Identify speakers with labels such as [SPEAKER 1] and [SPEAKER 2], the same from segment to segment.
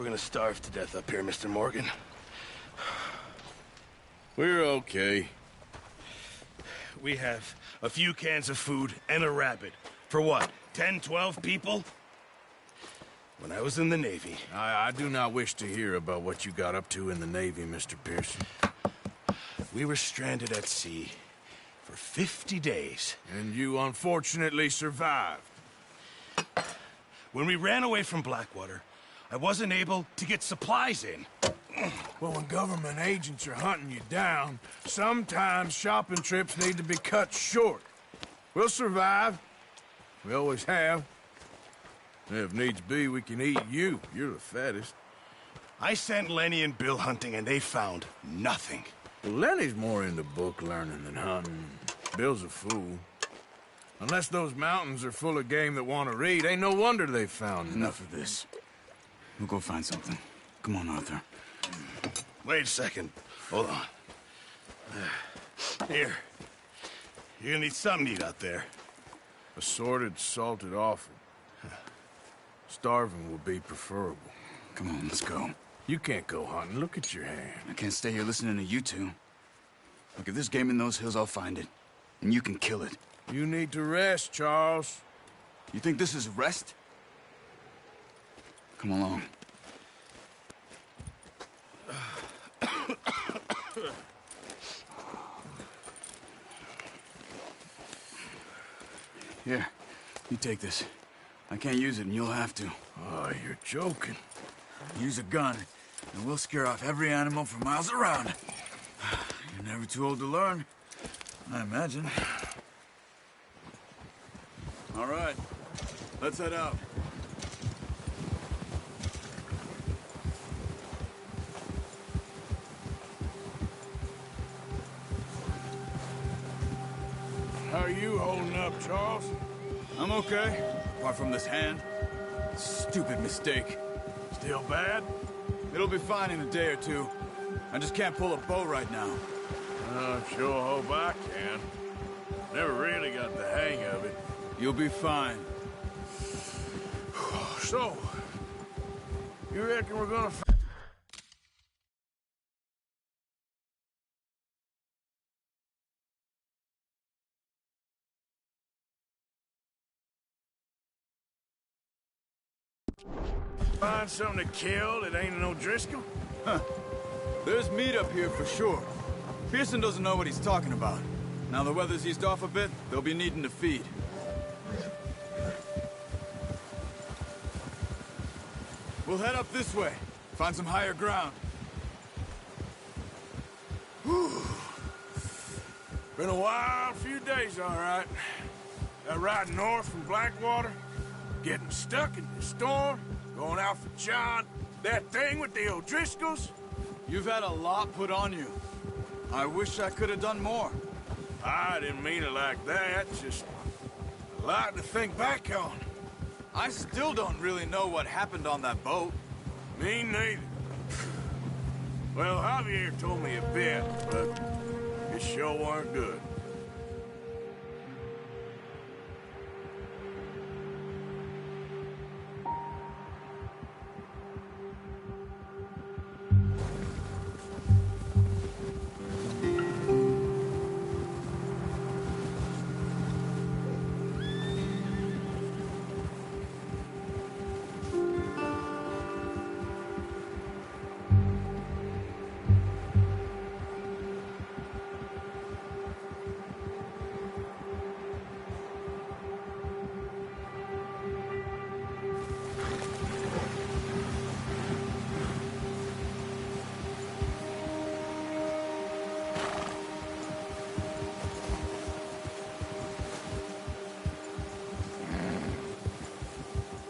[SPEAKER 1] We're gonna starve to death up here, Mr. Morgan.
[SPEAKER 2] We're okay.
[SPEAKER 1] We have a few cans of food and a rabbit. For what, 10, 12 people? When I was in the Navy...
[SPEAKER 2] I do not wish to hear about what you got up to in the Navy, Mr. Pearson.
[SPEAKER 1] We were stranded at sea for 50 days.
[SPEAKER 2] And you unfortunately survived.
[SPEAKER 1] When we ran away from Blackwater, I wasn't able to get supplies in.
[SPEAKER 2] Well, when government agents are hunting you down, sometimes shopping trips need to be cut short. We'll survive. We always have. And if needs be, we can eat you. You're the fattest.
[SPEAKER 1] I sent Lenny and Bill hunting, and they found nothing.
[SPEAKER 2] Well, Lenny's more into book learning than hunting. Bill's a fool. Unless those mountains are full of game that want to read, ain't no wonder they found
[SPEAKER 3] Enough of this. We'll go find something. Come on, Arthur.
[SPEAKER 1] Wait a second. Hold on. Here. You're gonna need something to eat out there.
[SPEAKER 2] Assorted, salted offal. Starving will be preferable.
[SPEAKER 3] Come on, let's go.
[SPEAKER 2] You can't go hunting. Look at your hand.
[SPEAKER 3] I can't stay here listening to you two. Look, if there's game in those hills, I'll find it. And you can kill it.
[SPEAKER 2] You need to rest, Charles.
[SPEAKER 3] You think this is rest? Come along. Here, you take this. I can't use it, and you'll have to.
[SPEAKER 2] Oh, you're joking.
[SPEAKER 3] Use a gun, and we'll scare off every animal for miles around. You're never too old to learn, I imagine. All right, let's head out.
[SPEAKER 2] How are you holding up, Charles?
[SPEAKER 3] I'm okay, apart from this hand. Stupid mistake.
[SPEAKER 2] Still bad?
[SPEAKER 3] It'll be fine in a day or two. I just can't pull a bow right now.
[SPEAKER 2] Sure hope I can. Never really got the hang of it.
[SPEAKER 3] You'll be fine.
[SPEAKER 2] So, you reckon we're gonna find something to kill that ain't no Driscoll?
[SPEAKER 3] There's meat up here for sure. Pearson doesn't know what he's talking about. Now the weather's eased off a bit, they'll be needing to feed. We'll head up this way. Find some higher ground.
[SPEAKER 2] Whew. Been a wild few days, all right. That ride north from Blackwater, getting stuck in the storm, going out for John, that thing with the O'Driscolls.
[SPEAKER 3] You've had a lot put on you. I wish I could have done more.
[SPEAKER 2] I didn't mean it like that, just a lot to think back on.
[SPEAKER 3] I still don't really know what happened on that boat.
[SPEAKER 2] Me neither. Well, Javier told me a bit, but it sure weren't good.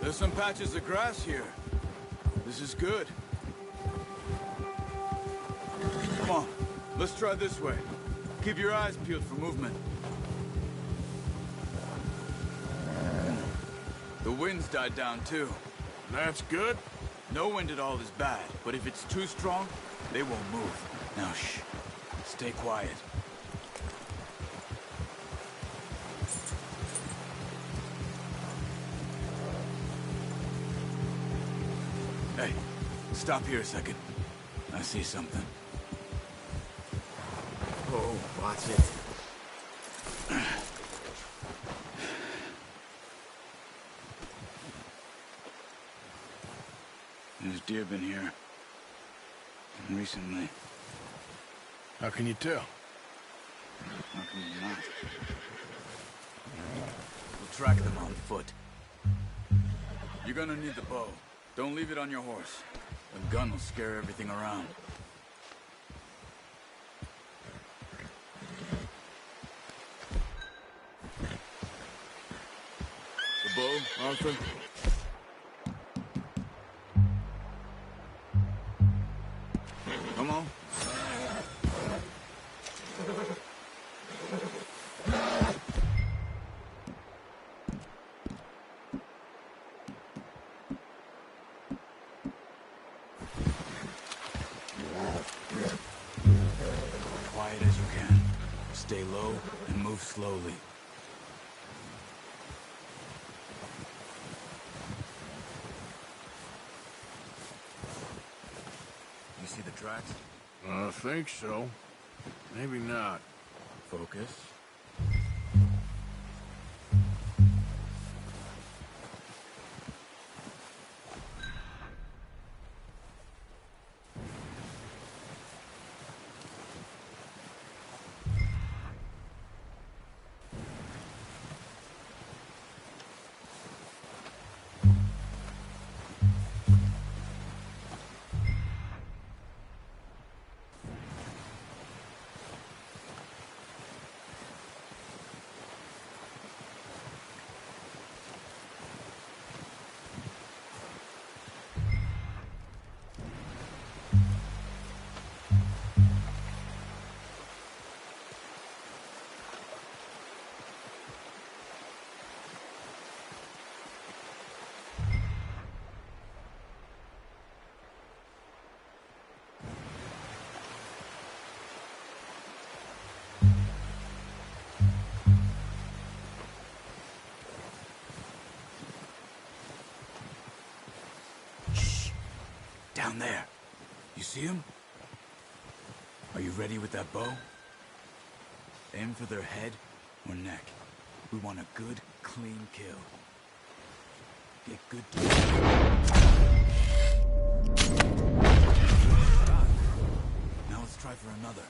[SPEAKER 3] There's some patches of grass here. This is good. Come on, let's try this way. Keep your eyes peeled for movement. The wind's died down too.
[SPEAKER 2] That's good.
[SPEAKER 3] No wind at all is bad, but if it's too strong, they won't move. Now shh, stay quiet. Hey, Stop here a second. I see something. Oh, watch it. There's deer been here. Recently.
[SPEAKER 2] How can you tell?
[SPEAKER 3] How can you not? We'll track them on foot. You're gonna need the bow. Don't leave it on your horse. A gun will scare everything around. The bow, Arthur? Come on. Quiet as you can. Stay low and move slowly. You see the tracks?
[SPEAKER 2] I think so. Maybe not.
[SPEAKER 3] Focus. Down there. You see him? Are you ready with that bow? Aim for their head or neck. We want a good, clean kill. Get good. Now let's try for another.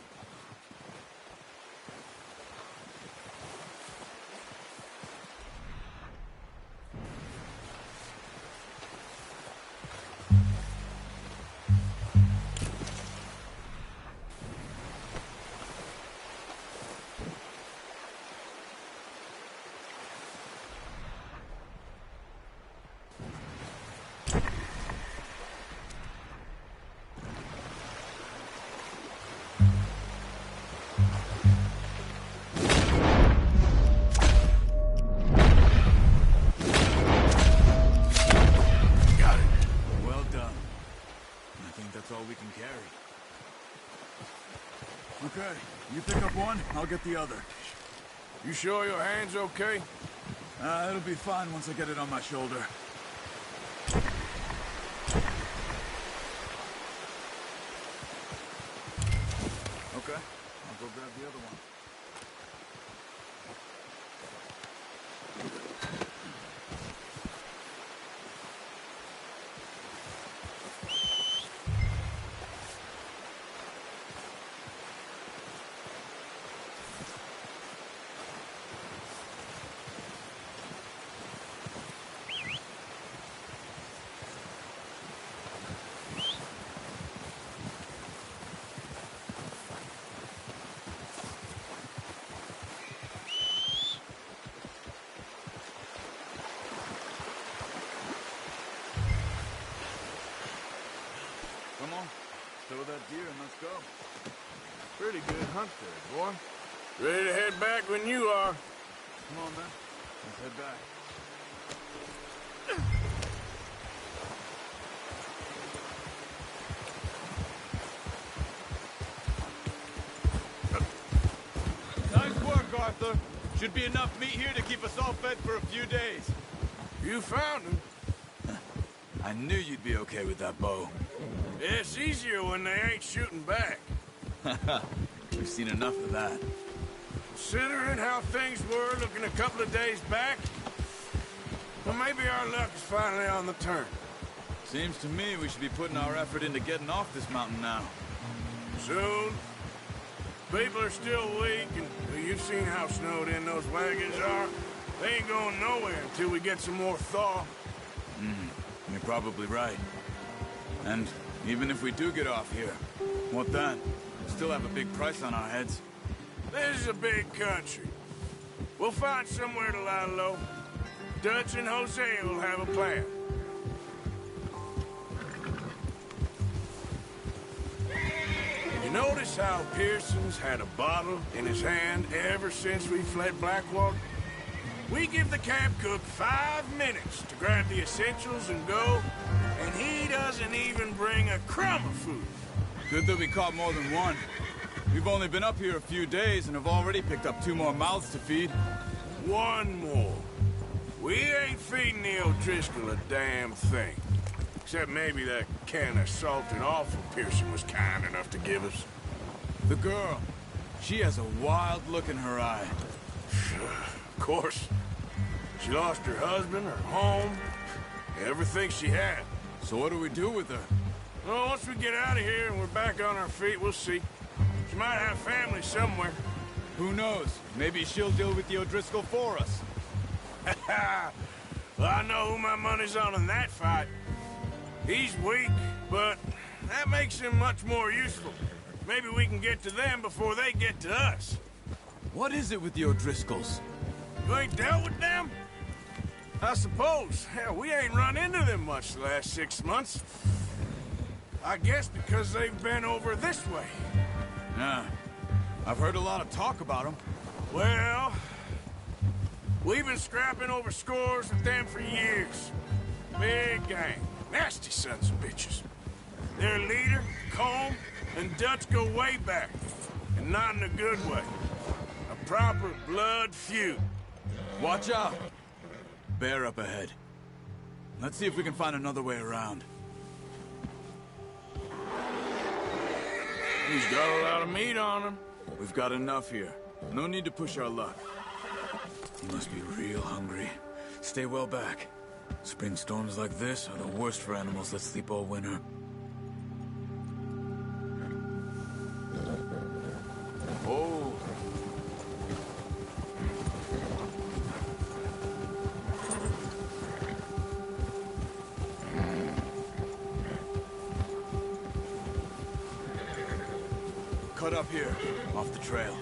[SPEAKER 3] Okay, you pick up one, I'll get the other.
[SPEAKER 2] You sure your hand's okay?
[SPEAKER 3] It'll be fine once I get it on my shoulder. Okay, I'll go grab the other one. Come on, throw that deer and let's go.
[SPEAKER 2] Pretty good hunt there, boy. Ready to head back when you are.
[SPEAKER 3] Come on, then. Let's head back.
[SPEAKER 4] Nice work, Arthur. Should be enough meat here to keep us all fed for a few days.
[SPEAKER 2] You found him.
[SPEAKER 3] I knew you'd be okay with that bow.
[SPEAKER 2] It's easier when they ain't shooting back.
[SPEAKER 3] We've seen enough of that.
[SPEAKER 2] Considering how things were looking a couple of days back, well, maybe our luck is finally on the turn.
[SPEAKER 3] Seems to me we should be putting our effort into getting off this mountain now.
[SPEAKER 2] Soon. People are still weak, and well, you've seen how snowed in those wagons are. They ain't going nowhere until we get some more thaw.
[SPEAKER 3] You're probably right. And even if we do get off here, what then? We still have a big price on our heads.
[SPEAKER 2] This is a big country. We'll find somewhere to lie low. Dutch and Hosea will have a plan. You notice how Pearson's had a bottle in his hand ever since we fled Blackwater? We give the camp cook 5 minutes to grab the essentials and go, and he doesn't even bring a crumb of food.
[SPEAKER 3] Good that we caught more than one. We've only been up here a few days and have already picked up 2 more mouths to feed.
[SPEAKER 2] One more. We ain't feeding the O'Driscoll a damn thing. Except maybe that can of salted offal Pearson was kind enough to give us.
[SPEAKER 3] The girl. She has a wild look in her eye.
[SPEAKER 2] Of course. She lost her husband, her home, everything she had.
[SPEAKER 3] So what do we do with her?
[SPEAKER 2] Well, once we get out of here and we're back on our feet, we'll see. She might have family somewhere.
[SPEAKER 3] Who knows? Maybe she'll deal with the O'Driscoll for us.
[SPEAKER 2] Well, I know who my money's on in that fight. He's weak, but that makes him much more useful. Maybe we can get to them before they get to us.
[SPEAKER 3] What is it with the O'Driscolls?
[SPEAKER 2] You ain't dealt with them? I suppose. Hell, we ain't run into them much the last 6 months. I guess because they've been over this way.
[SPEAKER 3] Yeah. I've heard a lot of talk about them.
[SPEAKER 2] Well, we've been scrapping over scores with them for years. Big gang. Nasty sons of bitches. Their leader, Colm, and Dutch go way back. And not in a good way. A proper blood feud.
[SPEAKER 3] Watch out! Bear up ahead. Let's see if we can find another way around.
[SPEAKER 2] He's got a lot of meat on him.
[SPEAKER 3] We've got enough here. No need to push our luck. You must be real hungry. Stay well back. Spring storms like this are the worst for animals that sleep all winter. Oh. Cut up here, off the trail.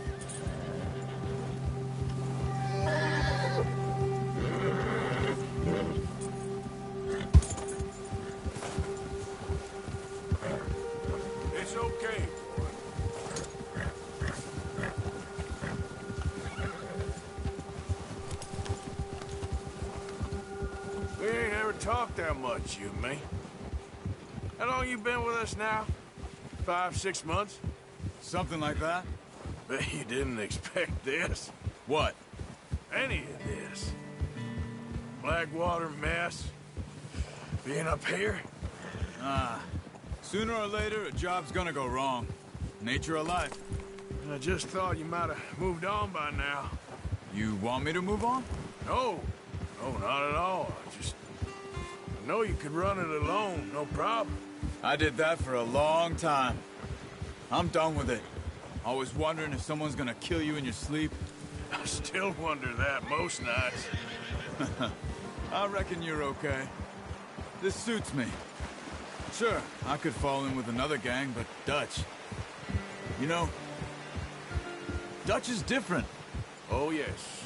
[SPEAKER 2] It's okay. We ain't ever talked that much, you and me. How long you been with us now? 5, 6 months?
[SPEAKER 3] Something like that?
[SPEAKER 2] Bet you didn't expect this.
[SPEAKER 3] What?
[SPEAKER 2] Any of this. Blackwater mess. Being up here.
[SPEAKER 3] Sooner or later, a job's gonna go wrong. Nature of life.
[SPEAKER 2] I just thought you might have moved on by now.
[SPEAKER 3] You want me to move on?
[SPEAKER 2] No. No, not at all. I know you could run it alone, no problem.
[SPEAKER 3] I did that for a long time. I'm done with it. Always wondering if someone's gonna kill you in your sleep.
[SPEAKER 2] I still wonder that most nights.
[SPEAKER 3] I reckon you're okay. This suits me. Sure, I could fall in with another gang, but Dutch... You know, Dutch is different.
[SPEAKER 2] Oh, yes.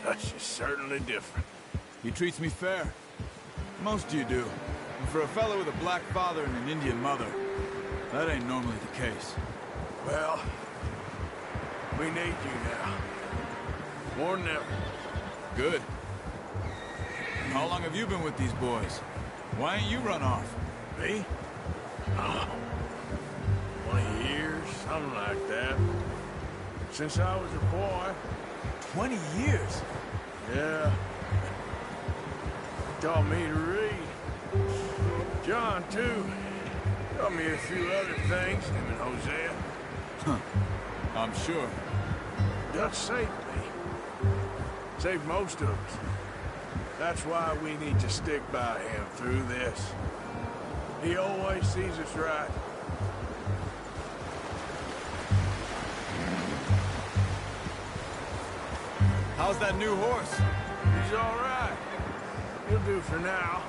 [SPEAKER 2] Dutch is certainly different.
[SPEAKER 3] He treats me fair. Most of you do. And for a fellow with a black father and an Indian mother, that ain't normally the case.
[SPEAKER 2] Well, we need you now. More than ever.
[SPEAKER 3] Good. And how long have you been with these boys? Why ain't you run off?
[SPEAKER 2] Me? Oh, 20 years, something like that. Since I was a boy.
[SPEAKER 3] 20 years?
[SPEAKER 2] Yeah. Taught me to read. John, too. Taught me a few other things, him and Hosea.
[SPEAKER 3] I'm sure.
[SPEAKER 2] Dutch saved me. Saved most of us. That's why we need to stick by him through this. He always sees us right.
[SPEAKER 3] How's that new horse?
[SPEAKER 2] He's all right. He'll do for now.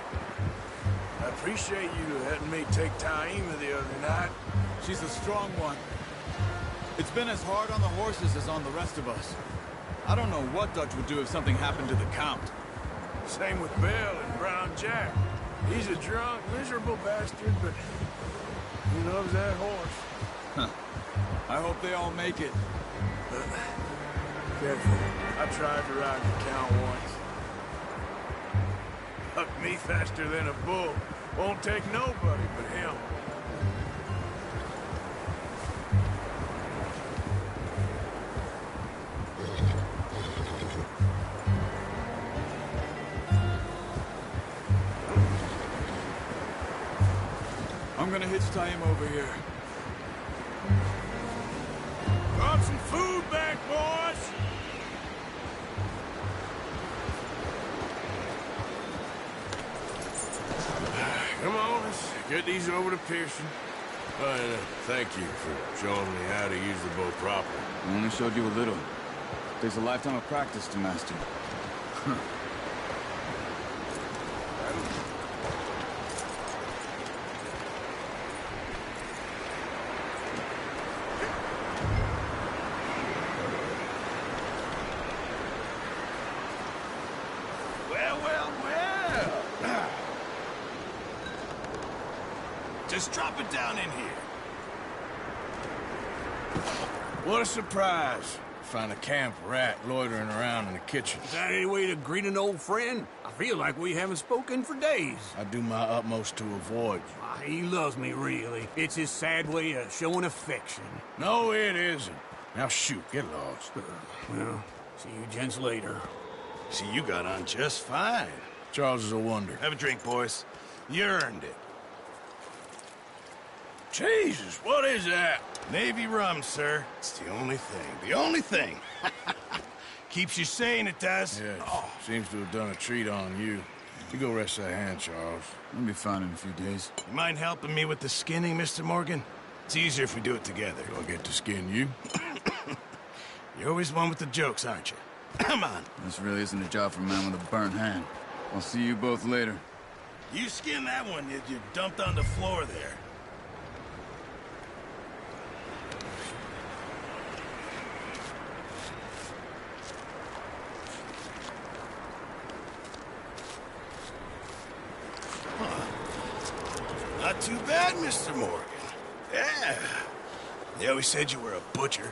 [SPEAKER 2] I appreciate you letting me take Taima the other night.
[SPEAKER 3] She's a strong one. It's been as hard on the horses as on the rest of us. I don't know what Dutch would do if something happened to the Count.
[SPEAKER 2] Same with Bill and Brown Jack. He's a drunk, miserable bastard, but he loves that horse.
[SPEAKER 3] I hope they all make it.
[SPEAKER 2] Careful. I tried to ride the Count once. Hucked me faster than a bull. Won't take nobody but him.
[SPEAKER 3] I'm gonna hitch Taima over here.
[SPEAKER 2] Brought some food back, boys! Come on, let's get these over to Pearson. Thank you for showing me how to use the bow properly.
[SPEAKER 3] I only showed you a little. Takes a lifetime of practice to master.
[SPEAKER 1] Well. Just drop it down in here.
[SPEAKER 2] What a surprise. Find a camp rat loitering around in the kitchen.
[SPEAKER 5] Is that any way to greet an old friend? I feel like we haven't spoken for days.
[SPEAKER 2] I do my utmost to avoid you.
[SPEAKER 5] Ah, he loves me, really. It's his sad way of showing affection.
[SPEAKER 2] No, it isn't. Now shoot, get lost.
[SPEAKER 5] Well, see you gents later.
[SPEAKER 1] See, you got on just fine.
[SPEAKER 2] Charles is a wonder.
[SPEAKER 1] Have a drink, boys. You earned it.
[SPEAKER 2] Jesus, what is that?
[SPEAKER 1] Navy rum, sir. It's the only thing. The only thing. Keeps you sane, it does.
[SPEAKER 2] Yeah, seems to have done a treat on you. You go rest that hand, Charles.
[SPEAKER 3] I'll be fine in a few days.
[SPEAKER 1] You mind helping me with the skinning, Mr. Morgan? It's easier if we do it together.
[SPEAKER 2] Do I get to skin you?
[SPEAKER 1] You're always one with the jokes, aren't you? Come on.
[SPEAKER 3] This really isn't a job for a man with a burnt hand. I'll see you both later.
[SPEAKER 1] You skin that one you dumped on the floor there. Not too bad, Mr. Morgan. Yeah. They always said you were a butcher.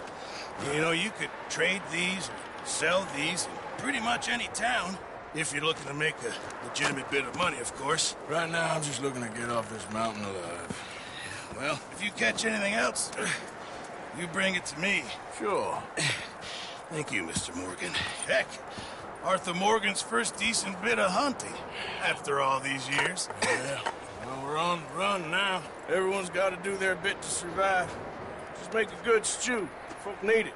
[SPEAKER 1] You know, you could trade these, sell these in pretty much any town. If you're looking to make a legitimate bit of money, of course.
[SPEAKER 2] Right now, I'm just looking to get off this mountain alive.
[SPEAKER 1] Well, if you catch anything else, you bring it to me.
[SPEAKER 2] Sure.
[SPEAKER 1] Thank you, Mr. Morgan. Heck, Arthur Morgan's first decent bit of hunting after all these years.
[SPEAKER 2] Yeah. Well, we're on the run now. Everyone's got to do their bit to survive. Just make a good stew. Folk need it.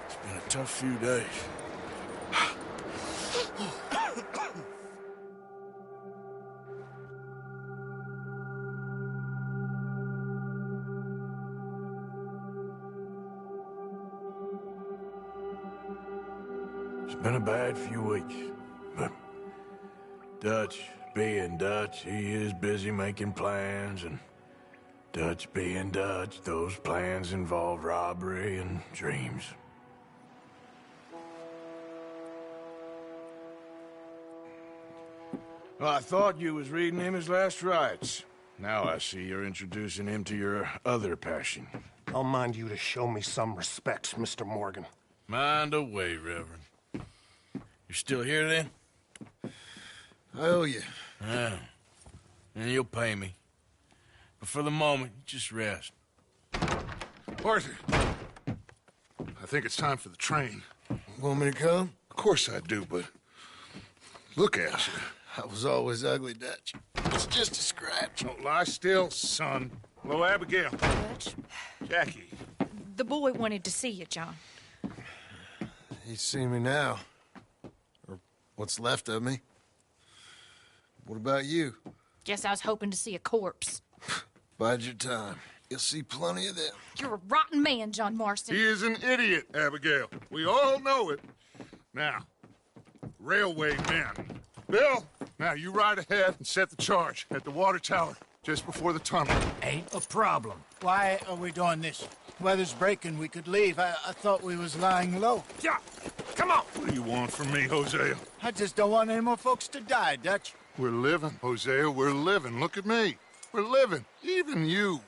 [SPEAKER 2] It's been a tough few days. It's been a bad few weeks, but Dutch being Dutch, he is busy making plans, and Dutch being Dutch, those plans involve robbery and dreams. Well, I thought you was reading him his last rites. Now I see you're introducing him to your other passion.
[SPEAKER 6] I'll mind you to show me some respect, Mr. Morgan.
[SPEAKER 2] Mind away, Reverend. You're still here, then?
[SPEAKER 7] I owe you.
[SPEAKER 2] Yeah. And you'll pay me. But for the moment, just rest.
[SPEAKER 7] Arthur, I think it's time for the train.
[SPEAKER 6] Want me to come?
[SPEAKER 7] Of course I do, but look at you.
[SPEAKER 6] I was always ugly, Dutch.
[SPEAKER 1] It's just a scratch.
[SPEAKER 7] Don't lie still, son. Hello, Abigail.
[SPEAKER 8] Dutch,
[SPEAKER 7] Jackie.
[SPEAKER 8] the boy wanted to see you, John.
[SPEAKER 9] He's seen me now. Or what's left of me. What about you?
[SPEAKER 8] Guess I was hoping to see a corpse.
[SPEAKER 9] Bide your time. You'll see plenty of them.
[SPEAKER 8] You're a rotten man, John Marston.
[SPEAKER 7] He is an idiot, Abigail. We all know it. Now, railway men. Bill, now you ride ahead and set the charge at the water tower just before the tunnel.
[SPEAKER 10] Ain't a problem. Why are we doing this? Weather's breaking. We could leave. I thought we was lying low.
[SPEAKER 7] Yeah, come on. What do you want from me, Hosea?
[SPEAKER 10] I just don't want any more folks to die, Dutch.
[SPEAKER 7] We're living, Hosea. We're living. Look at me. We're living. Even you.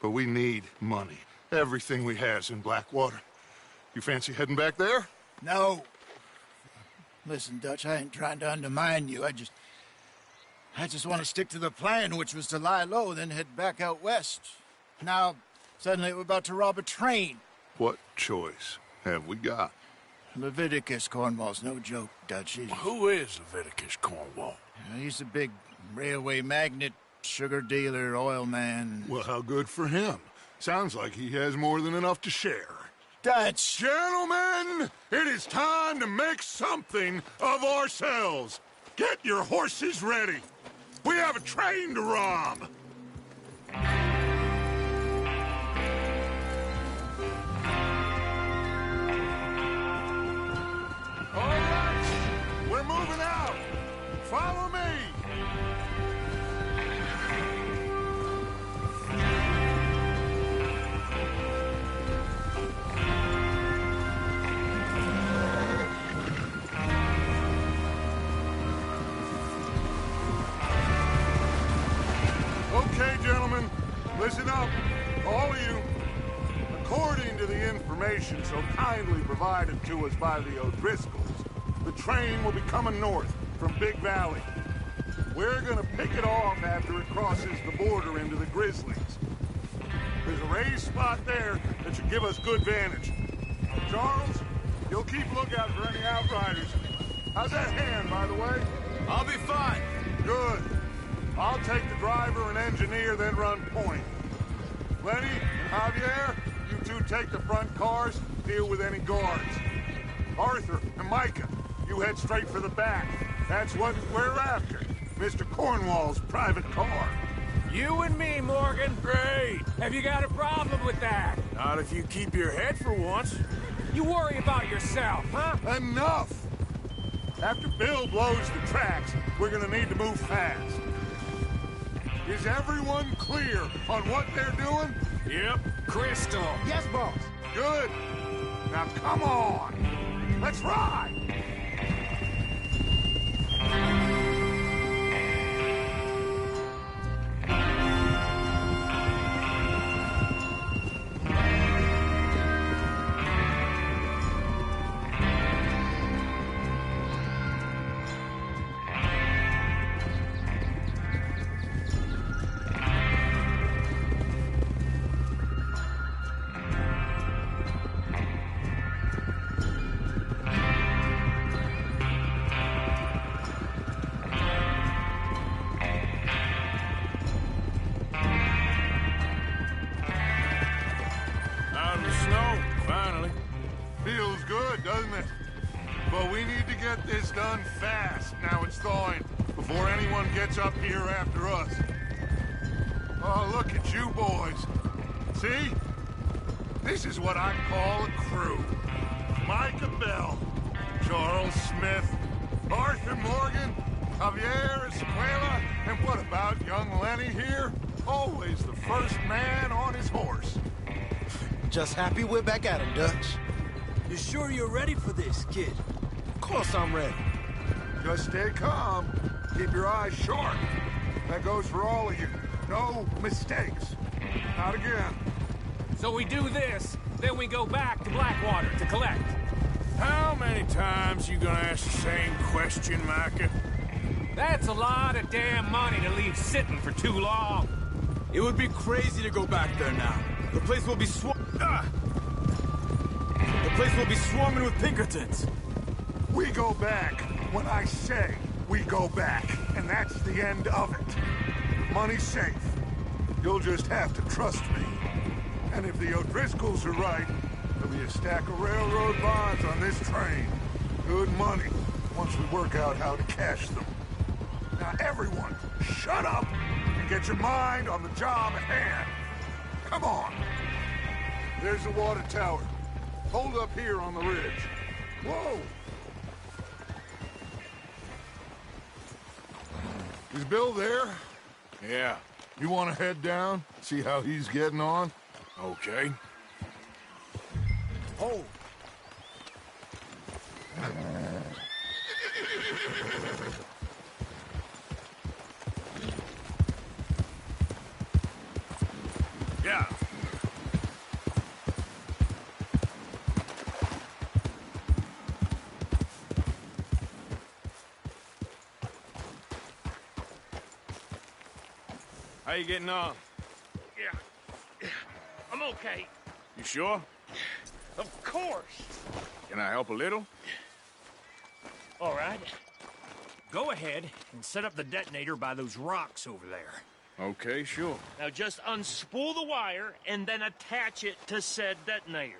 [SPEAKER 7] But we need money. Everything we has in Blackwater. You fancy heading back there?
[SPEAKER 10] No. Listen, Dutch, I ain't trying to undermine you. I just want to stick to the plan, which was to lie low, then head back out west. Now, suddenly we're about to rob a train.
[SPEAKER 7] What choice have we got?
[SPEAKER 10] Leviticus Cornwall's no joke, Dutch.
[SPEAKER 2] Who is Leviticus Cornwall?
[SPEAKER 10] He's a big railway magnate, sugar dealer, oil man.
[SPEAKER 7] Well, how good for him. Sounds like he has more than enough to share.
[SPEAKER 10] Dutch!
[SPEAKER 7] Gentlemen, it is time to make something of ourselves. Get your horses ready. We have a train to rob. All right, we're moving out. Follow me. Okay, gentlemen, listen up, all of you. According to the information so kindly provided to us by the O'Driscolls, the train will be coming north from Big Valley. We're gonna pick it off after it crosses the border into the Grizzlies. There's a raised spot there that should give us good vantage. Charles, you'll keep lookout for any outriders. How's that hand, by the way?
[SPEAKER 4] I'll be fine.
[SPEAKER 7] Good. I'll take the driver and engineer, then run point. Lenny and Javier, you two take the front cars, deal with any guards. Arthur and Micah, you head straight for the back. That's what we're after. Mr. Cornwall's private car.
[SPEAKER 2] You and me, Morgan. Great.
[SPEAKER 11] Have you got a problem with that?
[SPEAKER 2] Not if you keep your head for once.
[SPEAKER 11] You worry about yourself, huh?
[SPEAKER 7] Enough! After Bill blows the tracks, we're gonna need to move fast. Is everyone clear on what they're doing?
[SPEAKER 2] Yep.
[SPEAKER 11] Crystal.
[SPEAKER 10] Yes, boss.
[SPEAKER 7] Good. Now come on. Let's ride.
[SPEAKER 2] Out in the snow, finally.
[SPEAKER 7] Feels good, doesn't it? But we need to get this done fast, now it's thawing, before anyone gets up here after us. Oh, look at you boys. See? This is what I call a crew. Micah Bell, Charles Smith, Arthur Morgan, Javier Escuela, and what about young Lenny here? Always the first man on his horse.
[SPEAKER 9] Just happy we're back at him, Dutch.
[SPEAKER 5] You sure you're ready for this, kid?
[SPEAKER 9] Of course I'm ready.
[SPEAKER 7] Just stay calm. Keep your eyes sharp. That goes for all of you. No mistakes. Not again.
[SPEAKER 11] So we do this, then we go back to Blackwater to collect.
[SPEAKER 2] How many times you gonna ask the same question, Micah?
[SPEAKER 11] That's a lot of damn money to leave sitting for too long.
[SPEAKER 3] It would be crazy to go back there now. The place will be The place will be swarming with Pinkertons.
[SPEAKER 7] We go back when I say we go back, and that's the end of it. Money's safe. You'll just have to trust me. And if the O'Driscolls are right, there'll be a stack of railroad bonds on this train. Good money, once we work out how to cash them. Now everyone, shut up and get your mind on the job at hand. Come on. There's the water tower. Hold up here on the ridge. Whoa! Is Bill there?
[SPEAKER 2] Yeah.
[SPEAKER 7] You want to head down, see how he's getting on?
[SPEAKER 2] Okay.
[SPEAKER 10] Hold.
[SPEAKER 2] Yeah.
[SPEAKER 4] How you getting on?
[SPEAKER 11] Yeah. I'm okay.
[SPEAKER 2] You sure?
[SPEAKER 11] Of course.
[SPEAKER 2] Can I help a little?
[SPEAKER 11] All right. Go ahead and set up the detonator by those rocks over there.
[SPEAKER 2] Okay, sure.
[SPEAKER 11] Now just unspool the wire and then attach it to said detonator.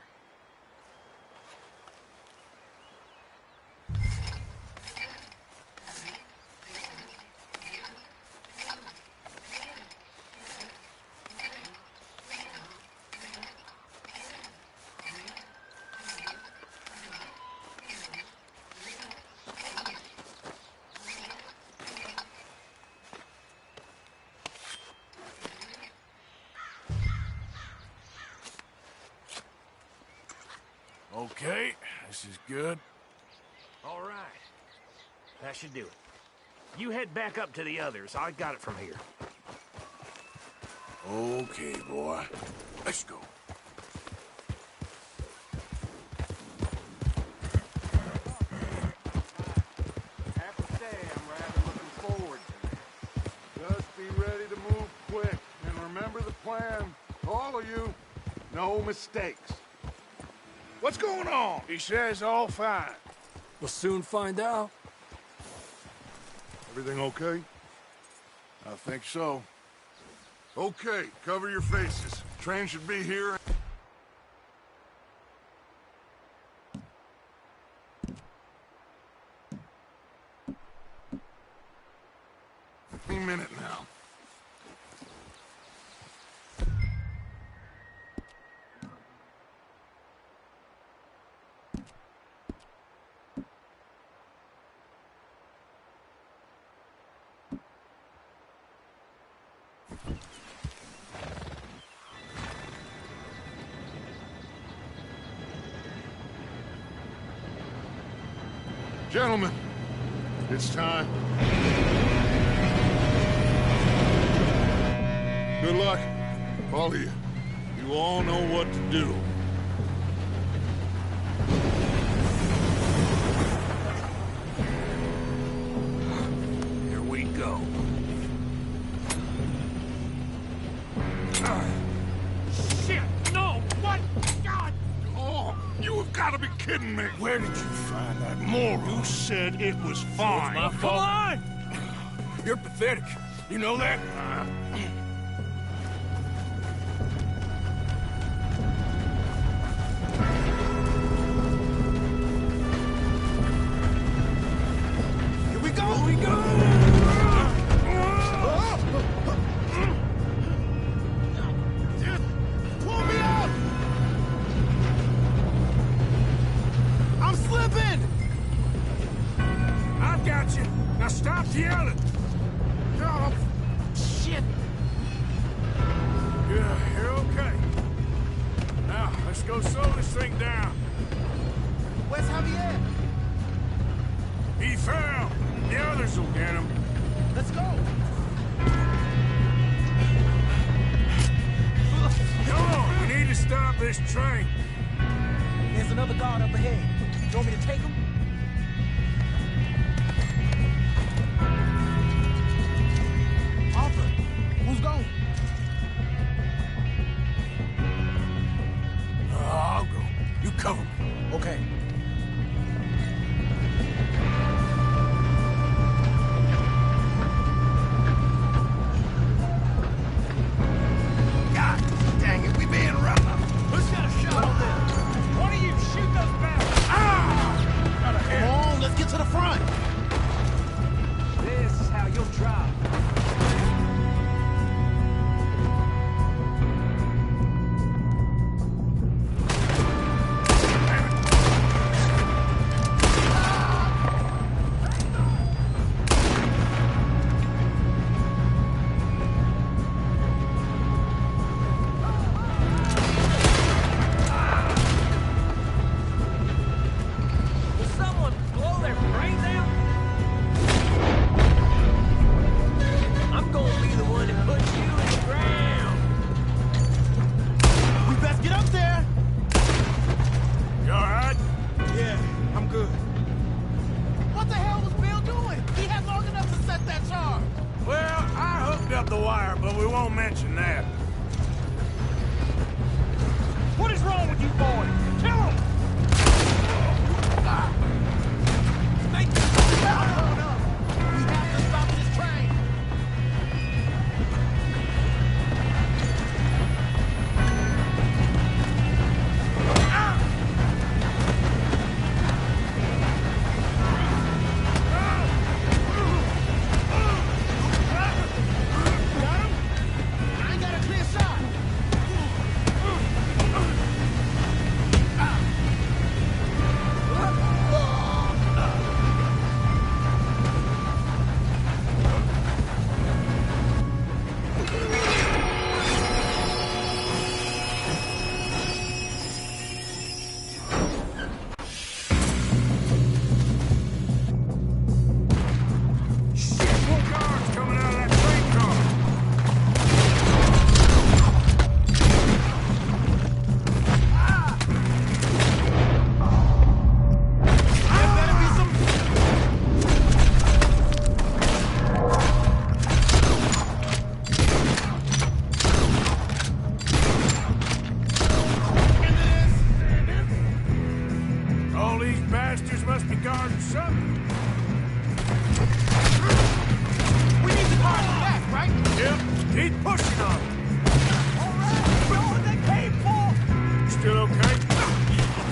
[SPEAKER 2] Okay, this is good.
[SPEAKER 11] All right. That should do it. You head back up to the others. I got it from here.
[SPEAKER 2] Okay, boy. Let's go.
[SPEAKER 7] Have to say I'm rather looking forward to it. Just be ready to move quick. And remember the plan. All of you, no mistakes. What's going on?
[SPEAKER 2] He says all fine.
[SPEAKER 5] We'll soon find out.
[SPEAKER 7] Everything okay?
[SPEAKER 2] I think so.
[SPEAKER 7] Okay, cover your faces. Train should be here. Any minute now. Gentlemen, it's time. Good luck, all of you. You all know what to do.
[SPEAKER 11] Here we go. Shit! No! What? God!
[SPEAKER 7] Oh, you have got to be kidding me.
[SPEAKER 2] Where did you find that moron?
[SPEAKER 7] You said it was fine.
[SPEAKER 2] My fault. Come on! You're pathetic. You know that?
[SPEAKER 10] Here we go!
[SPEAKER 2] Here we go!
[SPEAKER 10] Pull me up! I'm slipping!
[SPEAKER 2] I got you. Now stop yelling.
[SPEAKER 10] Oh, shit!
[SPEAKER 2] Yeah, you're okay. Now, let's go slow this thing down.
[SPEAKER 10] Where's Javier?
[SPEAKER 2] He fell. The others will get him.
[SPEAKER 10] Let's go!
[SPEAKER 2] Come on, we need to stop this train.
[SPEAKER 10] There's another guard up ahead. You want me to take him? Arthur, who's going?
[SPEAKER 2] I'll go. You cover me.
[SPEAKER 10] Okay.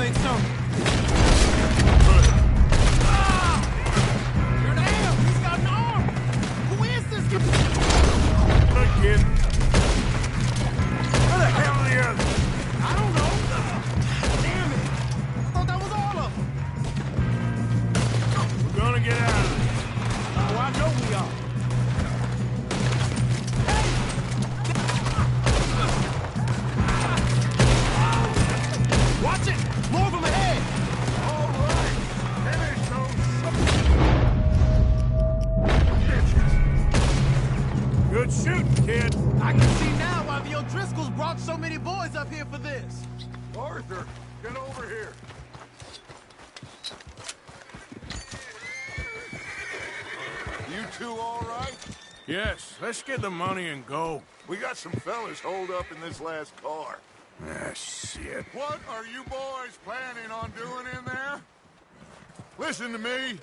[SPEAKER 5] think so. Damn, he's got an arm! Who is this kid?
[SPEAKER 2] Good kid. Where the hell are the others?
[SPEAKER 5] I don't know. Damn it! I thought that was all of them.
[SPEAKER 2] We're gonna get out of this.
[SPEAKER 5] Oh, I know we are. Watch it! More of them ahead!
[SPEAKER 7] All right, finish those bitches.
[SPEAKER 2] Good shooting, kid.
[SPEAKER 5] I can see now why the O'Driscolls brought so many boys up here for this.
[SPEAKER 7] Arthur, get over here. You two all right?
[SPEAKER 2] Yes, let's get the money and go.
[SPEAKER 7] We got some fellas holed up in this last car.
[SPEAKER 2] Ah, shit.
[SPEAKER 7] What are you boys planning on doing in there? Listen to me.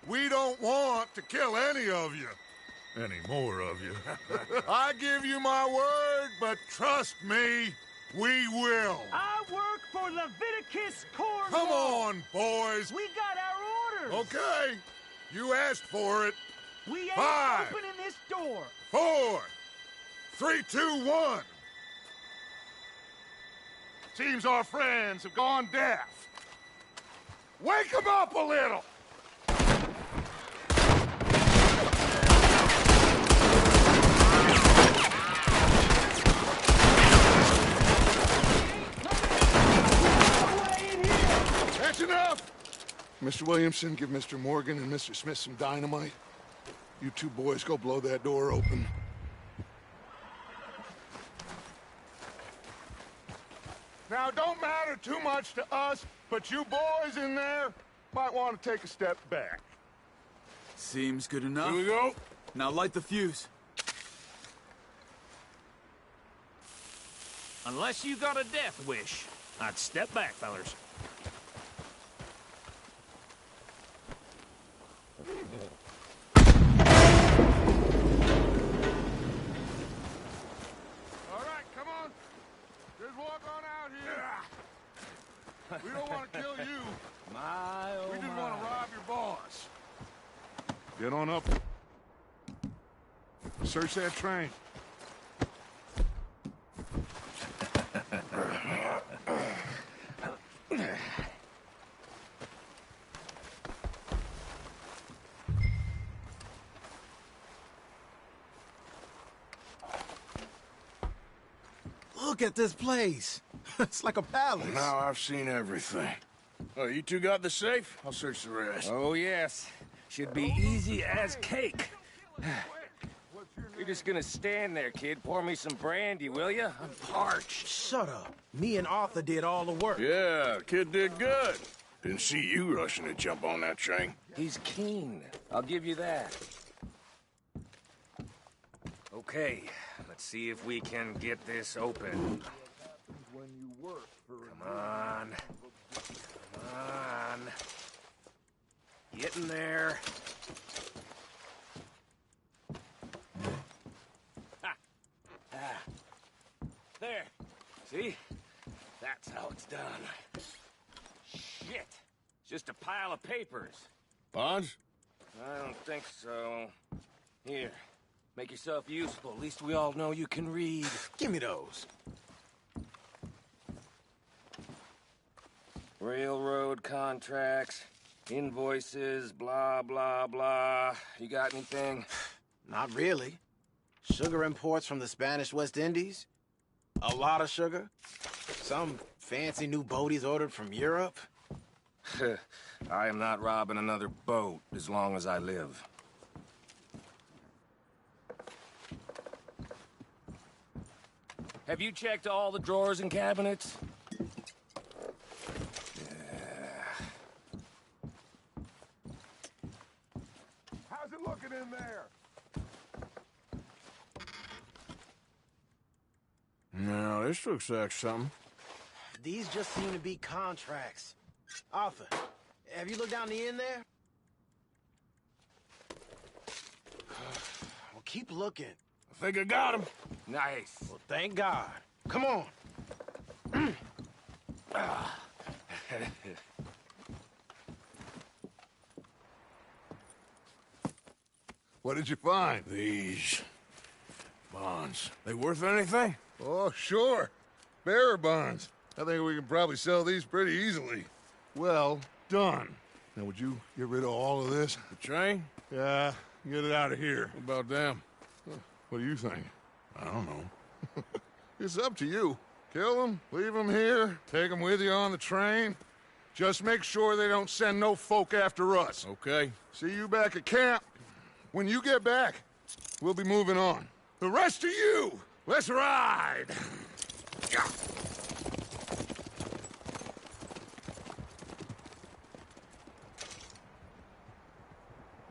[SPEAKER 7] We don't want to kill any of you. Any more of you. I give you my word, but trust me, we will.
[SPEAKER 11] I work for Leviticus Cornwall.
[SPEAKER 7] Come on, boys.
[SPEAKER 11] We got our orders.
[SPEAKER 7] Okay. You asked for it.
[SPEAKER 11] We ain't
[SPEAKER 7] 5,
[SPEAKER 11] opening this door.
[SPEAKER 7] 4, 3, 2, 1. Seems our friends have gone deaf. Wake them up a little! That's enough! Mr. Williamson, give Mr. Morgan and Mr. Smith some dynamite. You two boys go blow that door open. Now, don't matter too much to us, but you boys in there might want to take a step back.
[SPEAKER 3] Seems good enough.
[SPEAKER 2] Here we go.
[SPEAKER 3] Now light the fuse.
[SPEAKER 11] Unless you got a death wish, I'd step back, fellers.
[SPEAKER 7] All right, come on. Just walk on out here. We don't want to kill you. We just want to rob your boss. Get on up. Search that train.
[SPEAKER 5] Look at this place. It's like a palace.
[SPEAKER 2] Now I've seen everything. Oh, you two got the safe? I'll search the rest.
[SPEAKER 12] Oh, yes. Should be easy as cake. You're just gonna stand there, kid. Pour me some brandy, will you? I'm parched.
[SPEAKER 5] Shut up. Me and Arthur did all the work.
[SPEAKER 2] Yeah, kid did good. Didn't see you rushing to jump on that train.
[SPEAKER 12] He's keen. I'll give you that. Okay, let's see if we can get this open. Come on. Come on. Get in there. Ha. Ah. There. See? That's how it's done. Shit. It's just a pile of papers.
[SPEAKER 2] Bonds?
[SPEAKER 12] I don't think so. Here. Make yourself useful. At least we all know you can read.
[SPEAKER 5] Give me those.
[SPEAKER 12] Railroad contracts, invoices, blah, blah, blah. You got anything?
[SPEAKER 5] Not really. Sugar imports from the Spanish West Indies. A lot of sugar. Some fancy new boat he's ordered from Europe.
[SPEAKER 12] I am not robbing another boat as long as I live. Have you checked all the drawers and cabinets?
[SPEAKER 7] How's it looking in there?
[SPEAKER 2] No, this looks like something.
[SPEAKER 5] These just seem to be contracts. Arthur, have you looked down the end there? Well, keep looking.
[SPEAKER 2] I think I got him.
[SPEAKER 12] Nice.
[SPEAKER 5] Well, thank God. Come on.
[SPEAKER 7] What did you find?
[SPEAKER 2] These bonds. They worth anything?
[SPEAKER 7] Oh, sure. Bearer bonds. I think we can probably sell these pretty easily. Well done. Now, would you get rid of all of this?
[SPEAKER 2] The train?
[SPEAKER 7] Yeah, get it out of here.
[SPEAKER 2] What about them?
[SPEAKER 7] What do you think? I don't know. It's up to you. Kill them, leave them here, take them with you on the train. Just make sure they don't send no folk after us.
[SPEAKER 2] Okay.
[SPEAKER 7] See you back at camp. When you get back, we'll be moving on. The rest of you, let's ride!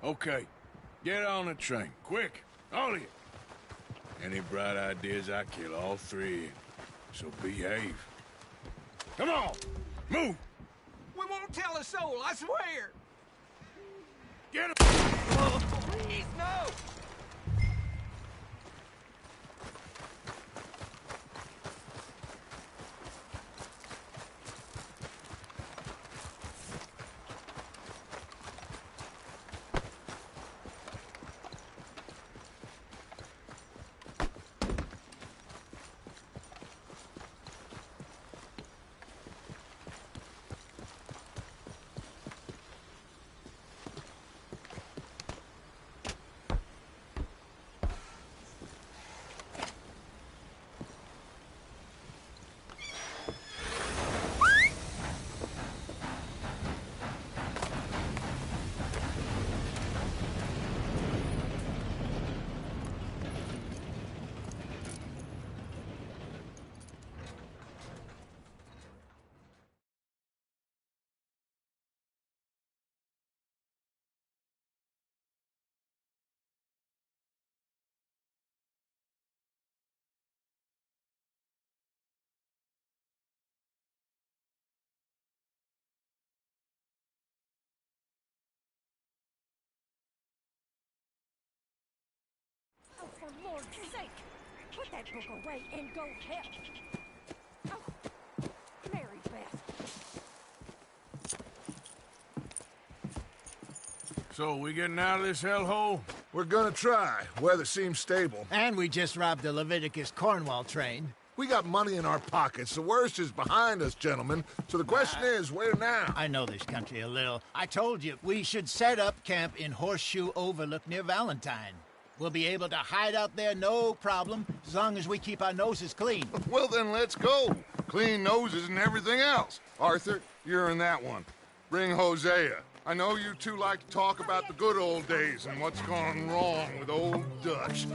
[SPEAKER 2] Okay. Get on the train. Quick. All of you. Any bright ideas, I kill all three. So behave. Come on! Move!
[SPEAKER 12] We won't tell a soul, I swear!
[SPEAKER 2] Get him!
[SPEAKER 12] Oh, please, no!
[SPEAKER 13] For Lord's sake, put that book away and go help. Oh, Mary Beth.
[SPEAKER 2] So, we getting out of this hellhole?
[SPEAKER 7] We're gonna try. Weather seems stable.
[SPEAKER 10] And we just robbed the Leviticus Cornwall train.
[SPEAKER 7] We got money in our pockets. The worst is behind us, gentlemen. So the question is, where now?
[SPEAKER 10] I know this country a little. I told you, we should set up camp in Horseshoe Overlook near Valentine. We'll be able to hide out there no problem, as long as we keep our noses clean.
[SPEAKER 7] Well, then let's go. Clean noses and everything else. Arthur, you're in that one. Bring Hosea. I know you two like to talk about the good old days and what's gone wrong with old Dutch.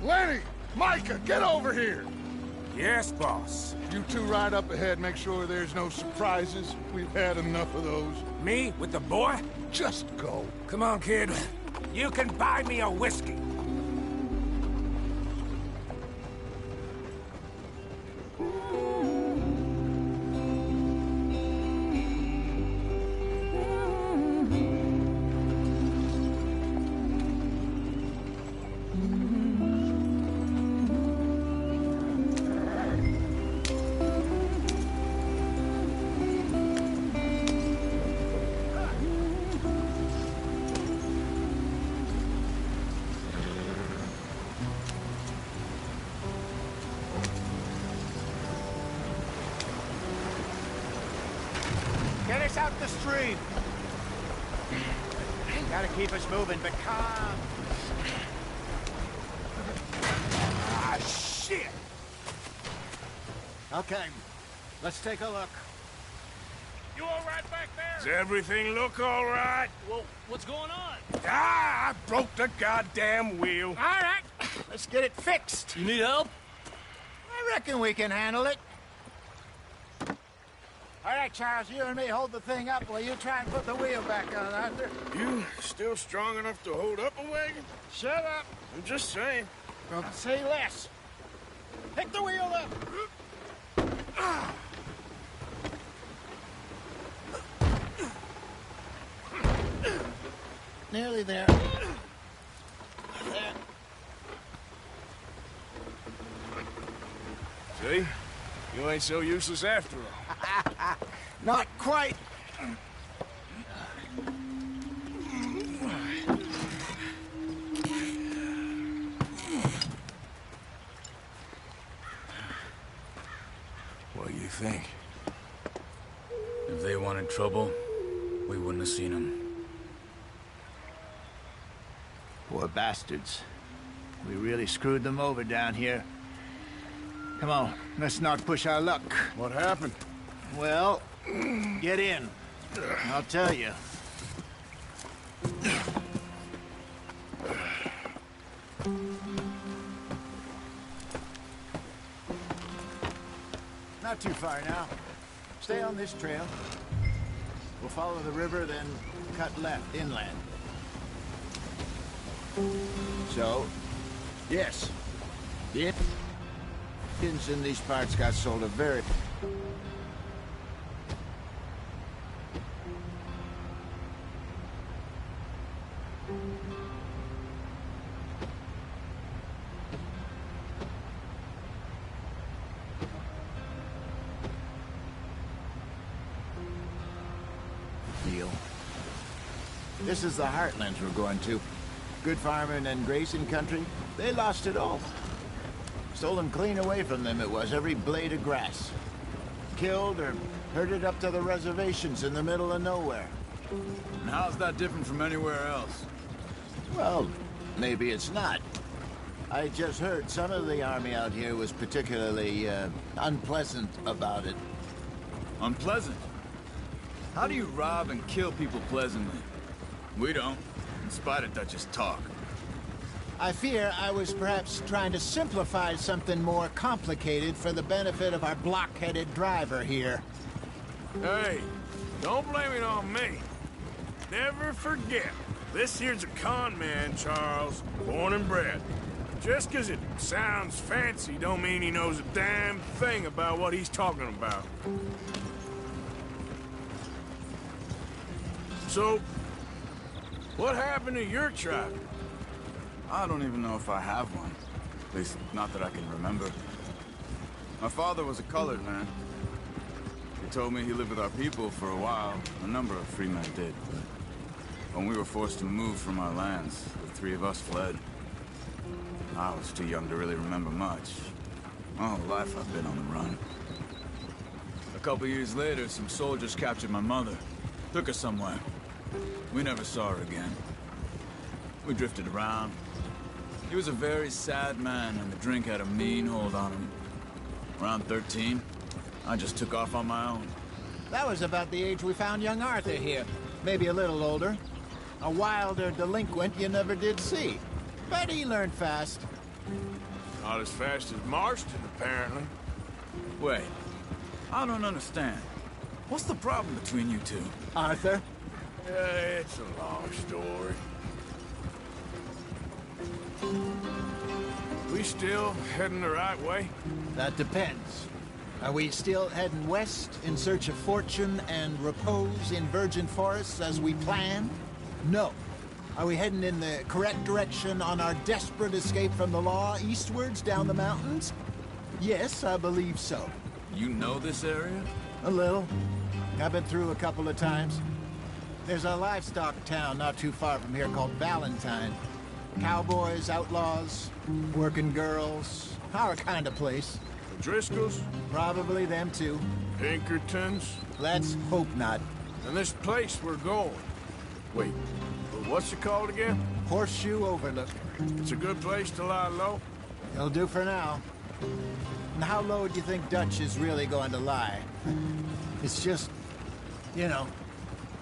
[SPEAKER 7] Lenny! Micah, get over here!
[SPEAKER 11] Yes, boss.
[SPEAKER 7] You two ride up ahead, make sure there's no surprises. We've had enough of those.
[SPEAKER 11] Me with the boy?
[SPEAKER 7] Just go.
[SPEAKER 11] Come on, kid. You can buy me a whiskey.
[SPEAKER 10] us out the stream. Gotta keep us moving, but calm. Ah, shit! Okay, let's take a look.
[SPEAKER 11] You all right back there?
[SPEAKER 2] Does everything look all right?
[SPEAKER 11] Well, what's going on?
[SPEAKER 2] Ah, I broke the goddamn wheel.
[SPEAKER 10] All right, let's get it fixed.
[SPEAKER 11] You need help?
[SPEAKER 10] I reckon we can handle it. All right, Charles, you and me hold the thing up while you try and put the wheel back on, Arthur.
[SPEAKER 2] You still strong enough to hold up a wagon?
[SPEAKER 10] Shut up.
[SPEAKER 2] I'm just saying.
[SPEAKER 10] Well, say less. Pick the wheel up. Nearly there. There.
[SPEAKER 2] See? You ain't so useless after all.
[SPEAKER 10] Not quite.
[SPEAKER 2] What do you think?
[SPEAKER 3] If they wanted trouble, we wouldn't have seen them.
[SPEAKER 10] Poor bastards. We really screwed them over down here. Come on, let's not push our luck.
[SPEAKER 2] What happened?
[SPEAKER 10] Well, get in. I'll tell you. Not too far now. Stay on this trail. We'll follow the river, then cut left inland. So, yes, the Indians in these parts got sold a very... deal. This is the heartlands we're going to. Good farming and grazing country, they lost it all. Stolen clean away from them it was, every blade of grass. Killed or herded up to the reservations in the middle of nowhere.
[SPEAKER 3] And how's that different from anywhere else?
[SPEAKER 10] Well, maybe it's not. I just heard some of the army out here was particularly, unpleasant about it.
[SPEAKER 3] Unpleasant? How do you rob and kill people pleasantly? We don't, in spite of Dutch's talk.
[SPEAKER 10] I fear I was perhaps trying to simplify something more complicated for the benefit of our block-headed driver here.
[SPEAKER 2] Hey, don't blame it on me. Never forget, this here's a con man, Charles, born and bred. Just 'cause it sounds fancy don't mean he knows a damn thing about what he's talking about. So, what happened to your tribe?
[SPEAKER 3] I don't even know if I have one. At least, not that I can remember. My father was a colored man. He told me he lived with our people for a while. A number of free men did, but when we were forced to move from our lands, the three of us fled. I was too young to really remember much. My whole life I've been on the run. A couple years later, some soldiers captured my mother. Took her somewhere. We never saw her again. We drifted around. He was a very sad man, and the drink had a mean hold on him. Around 13, I just took off on my own.
[SPEAKER 10] That was about the age we found young Arthur here. Maybe a little older. A wilder delinquent you never did see. But he learned fast.
[SPEAKER 2] Not as fast as Marston, apparently.
[SPEAKER 3] Wait, I don't understand. What's the problem between you two?
[SPEAKER 10] Arthur?
[SPEAKER 2] It's a long story. We still heading the right way?
[SPEAKER 10] That depends. Are we still heading west in search of fortune and repose in virgin forests as we planned? No. Are we heading in the correct direction on our desperate escape from the law eastwards down the mountains? Yes, I believe so.
[SPEAKER 3] You know this area?
[SPEAKER 10] A little. I've been through a couple of times. There's a livestock town not too far from here called Valentine. Cowboys, outlaws, working girls, our kind of place.
[SPEAKER 2] The Driscolls?
[SPEAKER 10] Probably them too.
[SPEAKER 2] Pinkertons?
[SPEAKER 10] Let's hope not.
[SPEAKER 2] And this place we're going. Wait, what's it called again?
[SPEAKER 10] Horseshoe Overlook.
[SPEAKER 2] It's a good place to lie low?
[SPEAKER 10] It'll do for now. And how low do you think Dutch is really going to lie? It's just, you know,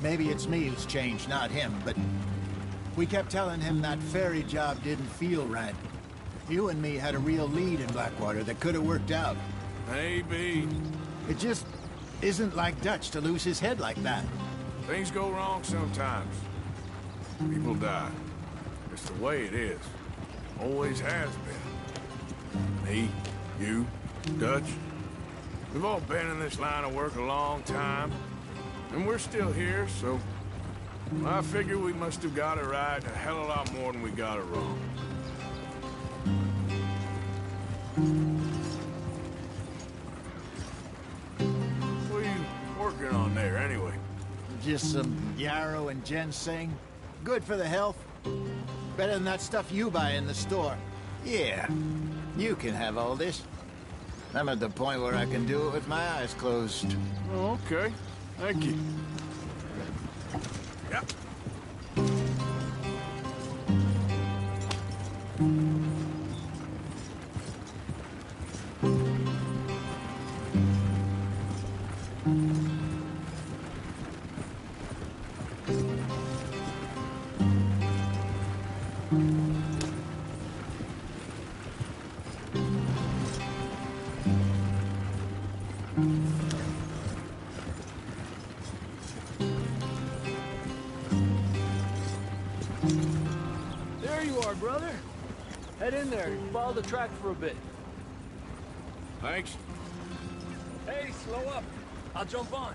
[SPEAKER 10] maybe it's me who's changed, not him, but we kept telling him that ferry job didn't feel right. You and me had a real lead in Blackwater that could have worked out.
[SPEAKER 2] Maybe.
[SPEAKER 10] It just isn't like Dutch to lose his head like that.
[SPEAKER 2] Things go wrong sometimes. People die. It's the way it is. Always has been. Me, you, Dutch. We've all been in this line of work a long time. And we're still here, so... I figure we must have got it right a hell of a lot more than we got it wrong. What are you working on there, anyway?
[SPEAKER 10] Just some yarrow and ginseng. Good for the health. Better than that stuff you buy in the store. Yeah, you can have all this. I'm at the point where I can do it with my eyes closed.
[SPEAKER 2] Oh, okay. Thank you. Yep.
[SPEAKER 14] There you are, brother. Head in there. Follow the track for a bit.
[SPEAKER 2] Thanks.
[SPEAKER 14] Hey, slow up. I'll jump on.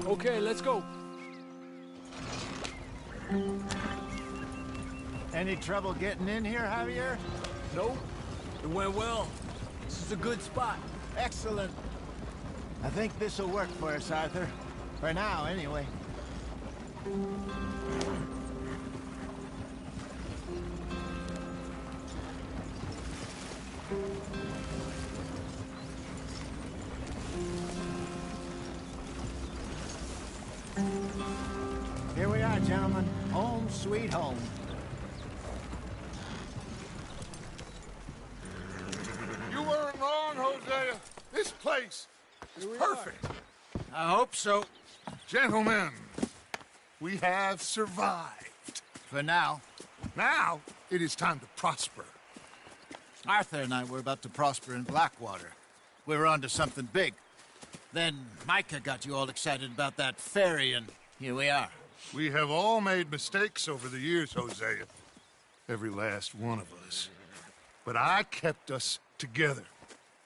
[SPEAKER 14] Okay, let's go.
[SPEAKER 10] Any trouble getting in here, Javier?
[SPEAKER 14] Nope. It went well. This is a good spot.
[SPEAKER 10] Excellent. I think this'll work for us, Arthur. For now, anyway. Here we are, gentlemen. Home sweet home.
[SPEAKER 7] You weren't wrong, Hosea. This place is perfect.
[SPEAKER 10] I hope so.
[SPEAKER 7] Gentlemen, we have survived.
[SPEAKER 10] For now.
[SPEAKER 7] Now, it is time to prosper.
[SPEAKER 10] Arthur and I were about to prosper in Blackwater. We were onto something big. Then Micah got you all excited about that ferry, and here we are.
[SPEAKER 7] We have all made mistakes over the years, Hosea. Every last one of us. But I kept us together.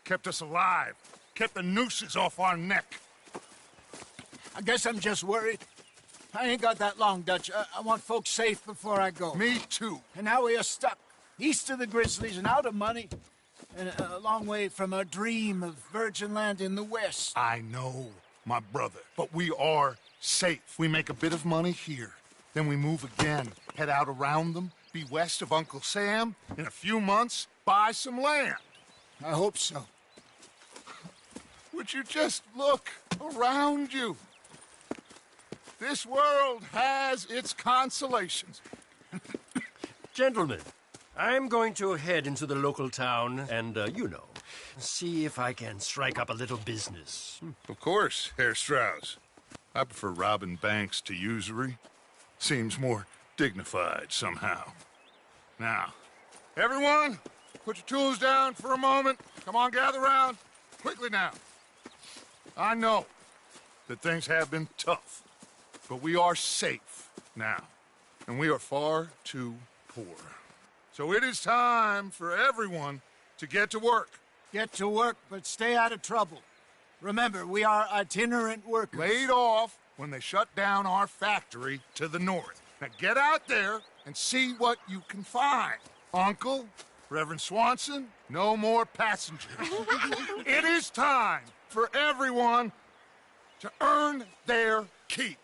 [SPEAKER 7] Kept us alive. Kept the nooses off our neck.
[SPEAKER 10] I guess I'm just worried. I ain't got that long, Dutch. I want folks safe before I go.
[SPEAKER 7] Me too.
[SPEAKER 10] And now we are stuck. East of the Grizzlies and out of money. And a long way from our dream of virgin land in the west.
[SPEAKER 7] I know, my brother. But we are safe. We make a bit of money here. Then we move again. Head out around them. Be west of Uncle Sam. In a few months, buy some land.
[SPEAKER 10] I hope so.
[SPEAKER 7] Would you just look around you? This world has its consolations.
[SPEAKER 11] Gentlemen, I'm going to head into the local town and, see if I can strike up a little business.
[SPEAKER 7] Of course, Herr Strauss. I prefer robbing banks to usury. Seems more dignified somehow. Now, everyone, put your tools down for a moment. Come on, gather round. Quickly now. I know that things have been tough, but we are safe now, and we are far too poor. So it is time for everyone to get to work.
[SPEAKER 10] Get to work, but stay out of trouble. Remember, we are itinerant workers.
[SPEAKER 7] Laid off when they shut down our factory to the north. Now get out there and see what you can find. Uncle, Reverend Swanson, no more passengers. It is time for everyone
[SPEAKER 10] to earn their keep.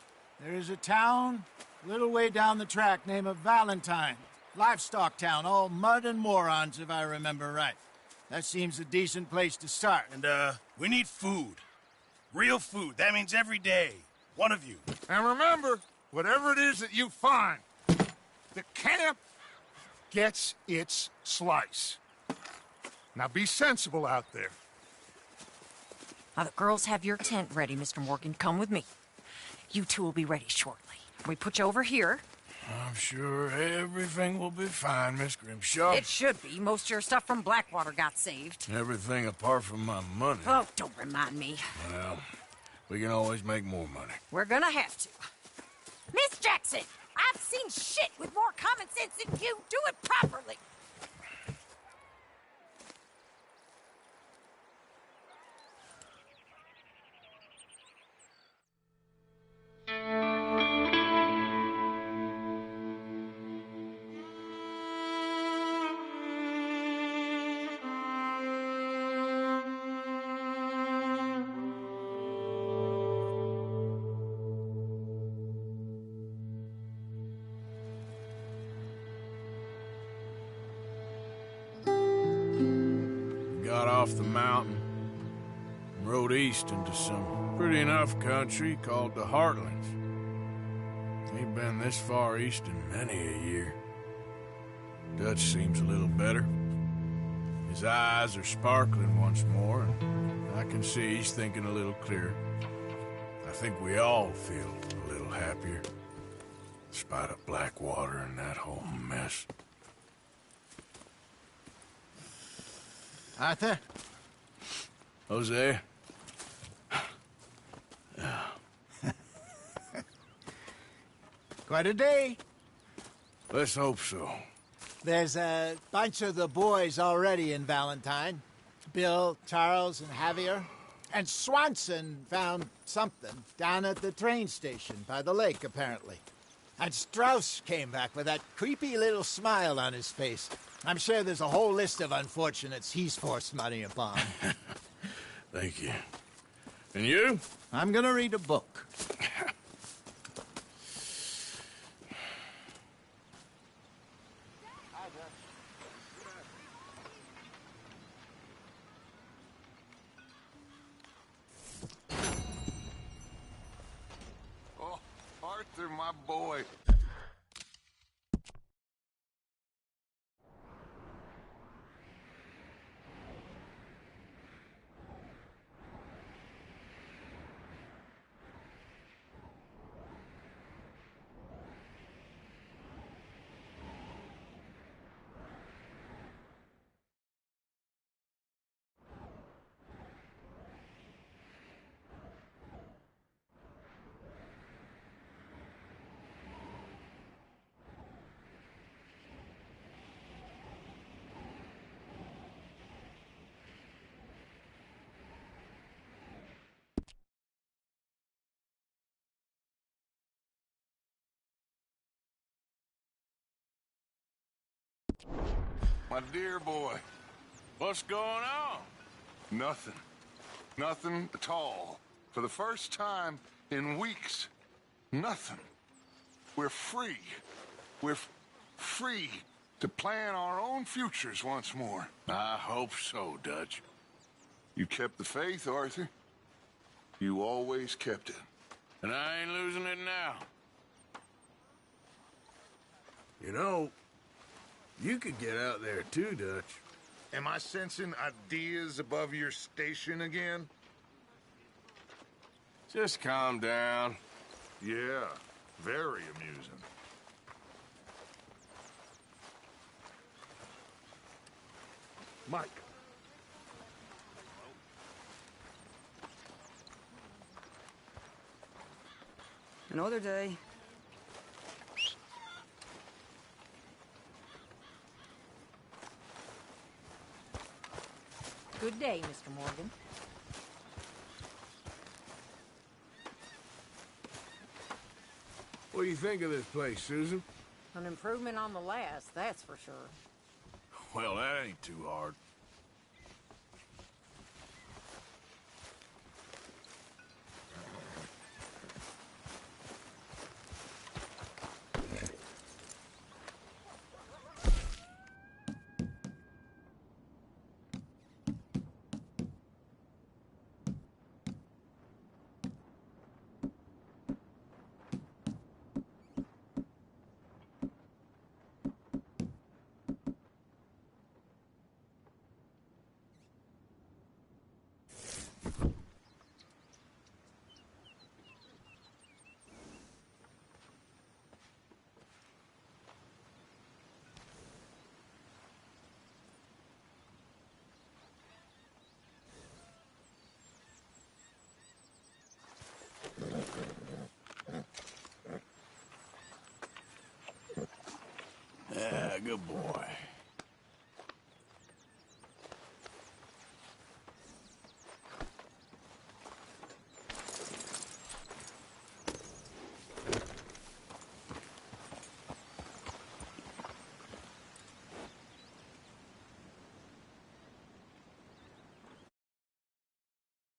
[SPEAKER 10] There is a town a little way down the track named Valentine. Livestock town, all mud and morons, if I remember right. That seems a decent place to start.
[SPEAKER 1] And, we need food. Real food. That means every day. One of you.
[SPEAKER 7] And remember, whatever it is that you find, the camp gets its slice. Now be sensible out there.
[SPEAKER 15] Now, the girls have your tent ready, Mr. Morgan. Come with me. You two will be ready shortly. We put you over here.
[SPEAKER 2] I'm sure everything will be fine, Miss Grimshaw.
[SPEAKER 15] It should be. Most of your stuff from Blackwater got saved.
[SPEAKER 2] Everything apart from my money.
[SPEAKER 15] Oh, don't remind me.
[SPEAKER 2] Well, we can always make more money.
[SPEAKER 15] We're gonna have to. Miss Jackson, I've seen shit with more common sense than you. Do it properly.
[SPEAKER 2] Got off the mountain and rode east into some pretty enough country called the Heartlands. Ain't been this far east in many a year. Dutch seems a little better. His eyes are sparkling once more, and I can see he's thinking a little clearer. I think we all feel a little happier, in spite of Blackwater and that whole mess.
[SPEAKER 10] Arthur?
[SPEAKER 2] Hosea?
[SPEAKER 10] Quite a day.
[SPEAKER 2] Let's hope so.
[SPEAKER 10] There's a bunch of the boys already in Valentine. Bill, Charles, and Javier. And Swanson found something down at the train station by the lake, apparently. And Strauss came back with that creepy little smile on his face. I'm sure there's a whole list of unfortunates he's forced money upon.
[SPEAKER 2] Thank you. And you?
[SPEAKER 10] I'm gonna read a book.
[SPEAKER 7] Oh, Arthur, my boy. My dear boy.
[SPEAKER 1] What's going on?
[SPEAKER 7] Nothing. Nothing at all. For the first time in weeks. Nothing. We're free. We're free to plan our own futures once more.
[SPEAKER 1] I hope so, Dutch.
[SPEAKER 7] You kept the faith, Arthur. You always kept it.
[SPEAKER 2] And I ain't losing it now. You know, you could get out there too, Dutch.
[SPEAKER 7] Am I sensing ideas above your station again?
[SPEAKER 1] Just calm down.
[SPEAKER 7] Yeah, very amusing. Mike.
[SPEAKER 16] Another day.
[SPEAKER 15] Good day, Mr. Morgan.
[SPEAKER 2] What do you think of this place, Susan?
[SPEAKER 15] An improvement on the last, that's for sure.
[SPEAKER 2] Well, that ain't too hard. Yeah, good boy.